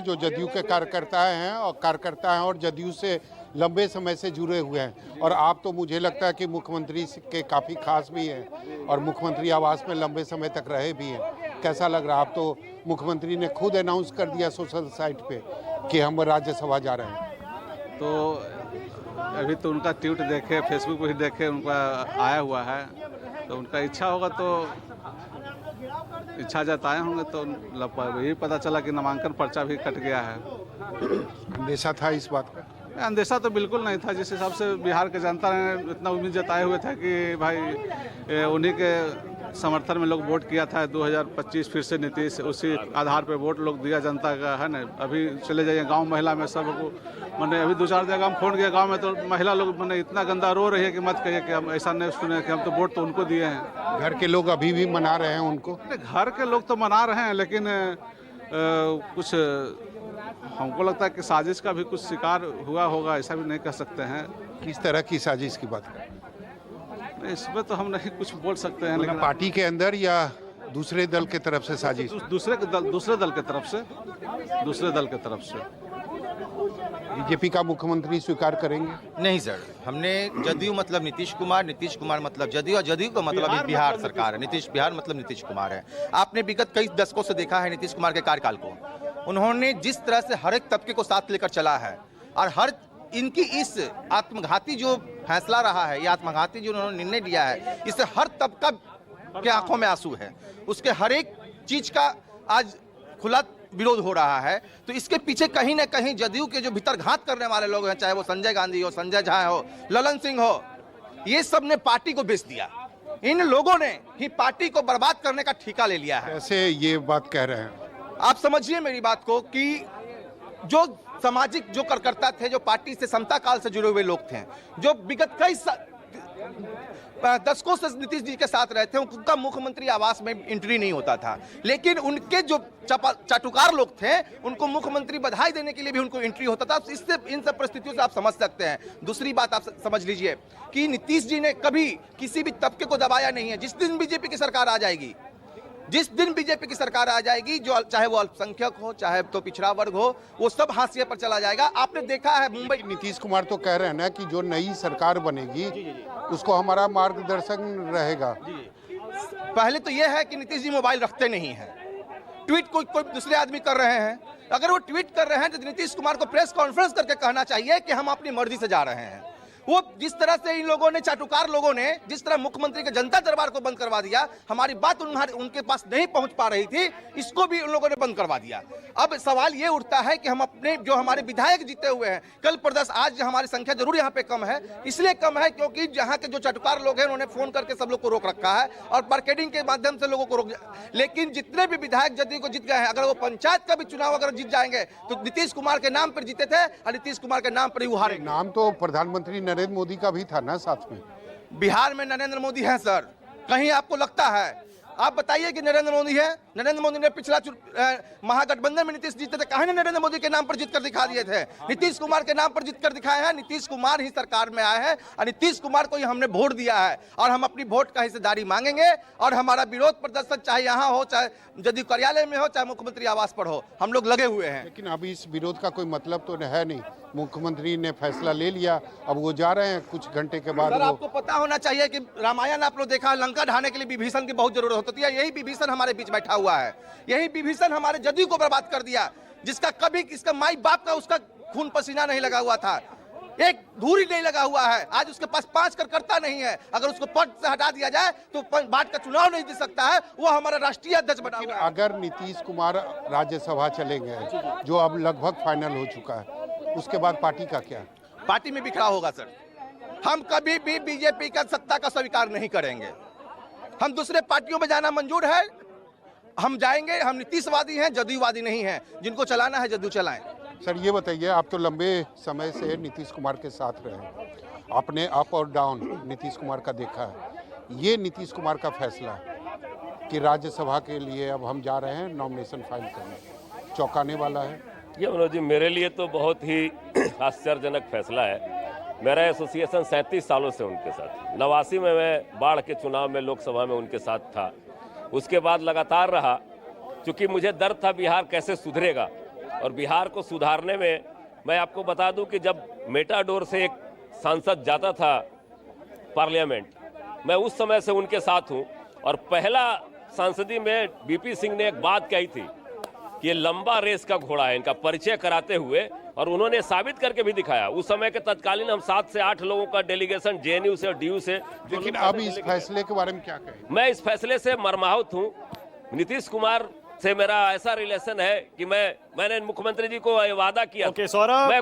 जो जदयू के कार्यकर्ता हैं और जदयू से लंबे समय से जुड़े हुए हैं। और आप तो मुझे लगता है कि मुख्यमंत्री के काफ़ी खास भी हैं और मुख्यमंत्री आवास में लंबे समय तक रहे भी हैं। कैसा लग रहा है? आप तो मुख्यमंत्री ने खुद अनाउंस कर दिया सोशल साइट पे कि हम राज्यसभा जा रहे हैं। तो अभी तो उनका ट्वीट देखे, फेसबुक पे ही देखे, उनका आया हुआ है। तो उनका इच्छा होगा तो इच्छा जताए होंगे तो यही पता चला कि नामांकन पर्चा भी कट गया है। अंदेशा था इस बात का? अंदेशा तो बिल्कुल नहीं था। जिस हिसाब से बिहार के जनता ने इतना उम्मीद जताए हुए थे कि भाई उन्हीं के समर्थन में लोग वोट किया था 2025 फिर से नीतीश, उसी आधार पे वोट लोग दिया जनता का है ना। अभी चले जाइए गांव महिला में सबको मैंने अभी 2-4 जगह हम फोन किया गांव में, तो महिला लोग मैंने इतना गंदा रो रही है कि मत कहिए कि हम ऐसा नहीं सुने कि हम तो वोट तो उनको दिए हैं। घर के लोग अभी भी मना रहे हैं उनको? घर के लोग तो मना रहे हैं, लेकिन कुछ हमको लगता है कि साजिश का भी कुछ शिकार हुआ होगा, ऐसा भी नहीं कह सकते हैं। किस तरह की साजिश की बात करें? इसमें तो हम नहीं कुछ बोल सकते हैं, लेकिन पार्टी के अंदर या दूसरे दल के तरफ से साजिश? दूसरे दल के तरफ से, दूसरे दल के तरफ से। बीजेपी का मुख्यमंत्री स्वीकार करेंगे? नहीं सर, हमने जदयू मतलब नीतीश कुमार मतलब जदयू, और जदयू का मतलब बिहार सरकार है। बिहार मतलब नीतीश कुमार है। आपने विगत कई दशकों से देखा है नीतीश कुमार के कार्यकाल को। उन्होंने जिस तरह से हर एक तबके को साथ लेकर चला है, और हर इनकी इस आत्मघाती जो फैसला रहा है, ये आत्मघाती जो उन्होंने निर्णय लिया है, इससे हर तबका के आंखों में आंसू है। उसके हर एक चीज का आज खुला विरोध हो रहा है। तो इसके पीछे कहीं ना कहीं जदयू के जो भीतर घात करने वाले लोग हैं, चाहे वो संजय गांधी हो, संजय झा हो, ललन सिंह हो, ये सब ने पार्टी को बेच दिया। इन लोगों ने ही पार्टी को बर्बाद करने का ठेका ले लिया है। कैसे ये बात कह रहे हैं? आप समझिए मेरी बात को कि जो सामाजिक जो कार्यकर्ता थे, जो पार्टी से समता काल से जुड़े हुए लोग थे, जो विगत कई दशकों से नीतीश जी के साथ रहे थे, उनका मुख्यमंत्री आवास में एंट्री नहीं होता था। लेकिन उनके जो चाटुकार लोग थे, उनको मुख्यमंत्री बधाई देने के लिए भी उनको एंट्री होता था। इससे इन सब परिस्थितियों से आप समझ सकते हैं। दूसरी बात आप समझ लीजिए कि नीतीश जी ने कभी किसी भी तबके को दबाया नहीं है। जिस दिन बीजेपी की सरकार आ जाएगी, जो चाहे वो अल्पसंख्यक हो, चाहे तो पिछड़ा वर्ग हो, वो सब हाशिए पर चला जाएगा। आपने देखा है मुंबई, नीतीश कुमार तो कह रहे हैं ना कि जो नई सरकार बनेगी उसको हमारा मार्गदर्शन रहेगा। पहले तो यह है कि नीतीश जी मोबाइल रखते नहीं हैं। ट्वीट कोई दूसरे आदमी कर रहे हैं, अगर वो ट्वीट कर रहे हैं तो नीतीश कुमार को प्रेस कॉन्फ्रेंस करके कहना चाहिए कि हम अपनी मर्जी से जा रहे हैं। वो जिस तरह से इन लोगों ने, चाटुकार लोगों ने जिस तरह मुख्यमंत्री के जनता दरबार को बंद करवा दिया, हमारी बात उनके पास नहीं पहुंच पा रही थी, इसको भी उन लोगों ने बंद करवा दिया। अब सवाल ये उठता है कि हम अपने जो हमारे विधायक जीते हुए हैं, कल प्रदर्शन, आज हमारी संख्या जरूर यहाँ पे कम है, इसलिए कम है क्योंकि यहाँ के जो चाटुकार लोग हैं उन्होंने फोन करके सब लोग को रोक रखा है और मार्केटिंग के माध्यम से लोगों को रोक। लेकिन जितने भी विधायक जदयू को जीत गए हैं, अगर वो पंचायत का भी चुनाव अगर जीत जाएंगे तो नीतीश कुमार के नाम पर जीते थे और नीतीश कुमार के नाम पर ही वो हारे। नाम तो प्रधानमंत्री नरेंद्र मोदी का भी था ना साथ में। बिहार में नरेंद्र मोदी हैं सर, कहीं आपको लगता है? आप बताइए कि नरेंद्र मोदी है। नरेंद्र मोदी ने पिछला महागठबंधन में नीतीश जीते थे, कहीं ने नरेंद्र मोदी के नाम पर जीत कर दिखा दिए थे। नीतीश कुमार के नाम पर जीत कर दिखाए हैं। नीतीश कुमार ही सरकार में आए हैं और नीतीश कुमार को ही हमने वोट दिया है और हम अपनी वोट का हिस्सेदारी मांगेंगे। और हमारा विरोध प्रदर्शन चाहे यहाँ हो, चाहे जदयू कार्यालय में हो, चाहे मुख्यमंत्री आवास पर हो, हम लोग लगे हुए हैं। लेकिन अभी इस विरोध का कोई मतलब तो है नहीं। मुख्यमंत्री ने फैसला ले लिया, अब वो जा रहे हैं कुछ घंटे के बाद। आपको पता होना चाहिए कि रामायण आप लोग देखा, लंका ढाने के लिए विभीषण की बहुत जरूरत होती है। यही विभीषण हमारे बीच बैठा हुआ है। यही विभीषण हमारे जदयू को बर्बाद कर दिया, जिसका कभी इसका माई बाप का उसका खून पसीना नहीं लगा हुआ था, एक धूरी नहीं लगा हुआ है। आज उसके पास 5 कार्यकर्ता नहीं है। अगर उसको पद से हटा दिया जाए तो बाद का चुनाव नहीं दे सकता है। वो हमारा राष्ट्रीय अध्यक्ष बना हुआ है। अगर नीतीश कुमार राज्यसभा चले गए, जो अब लगभग फाइनल हो चुका है, उसके बाद पार्टी का क्या? पार्टी में बिखरा होगा सर। हम कभी भी बीजेपी का सत्ता का स्वीकार नहीं करेंगे। हम दूसरे पार्टियों में जाना मंजूर है, हम जाएंगे। हम नीतीशवादी हैं, जदयूवादी नहीं हैं। जिनको चलाना है जदयू चलाएं। सर ये बताइए, आप तो लंबे समय से नीतीश कुमार के साथ रहे, आपने अप और डाउन नीतीश कुमार का देखा है। ये नीतीश कुमार का फैसला कि राज्यसभा के लिए अब हम जा रहे हैं नॉमिनेशन फाइल करने, चौंकाने वाला है? ये मनोज जी, मेरे लिए तो बहुत ही आश्चर्यजनक फैसला है। मेरा एसोसिएशन 37 सालों से उनके साथ, 89 में मैं बाढ़ के चुनाव में लोकसभा में उनके साथ था। उसके बाद लगातार रहा, क्योंकि मुझे डर था बिहार कैसे सुधरेगा। और बिहार को सुधारने में मैं आपको बता दूं कि जब मेटाडोर से एक सांसद जाता था पार्लियामेंट, मैं उस समय से उनके साथ हूं और पहला सांसदी में बीपी सिंह ने एक बात कही थी कि ये लंबा रेस का घोड़ा है, इनका परिचय कराते हुए, और उन्होंने साबित करके भी दिखाया। उस समय के तत्कालीन हम 7 से 8 लोगों का डेलीगेशन जेएनयू से और डीयू से। लेकिन अब इस फैसले के बारे में क्या कहें? मैं इस फैसले से मर्माहत हूं। नीतीश कुमार से मेरा ऐसा रिलेशन है कि मैंने मुख्यमंत्री जी को ये वादा किया ओके, सौरभ, मैं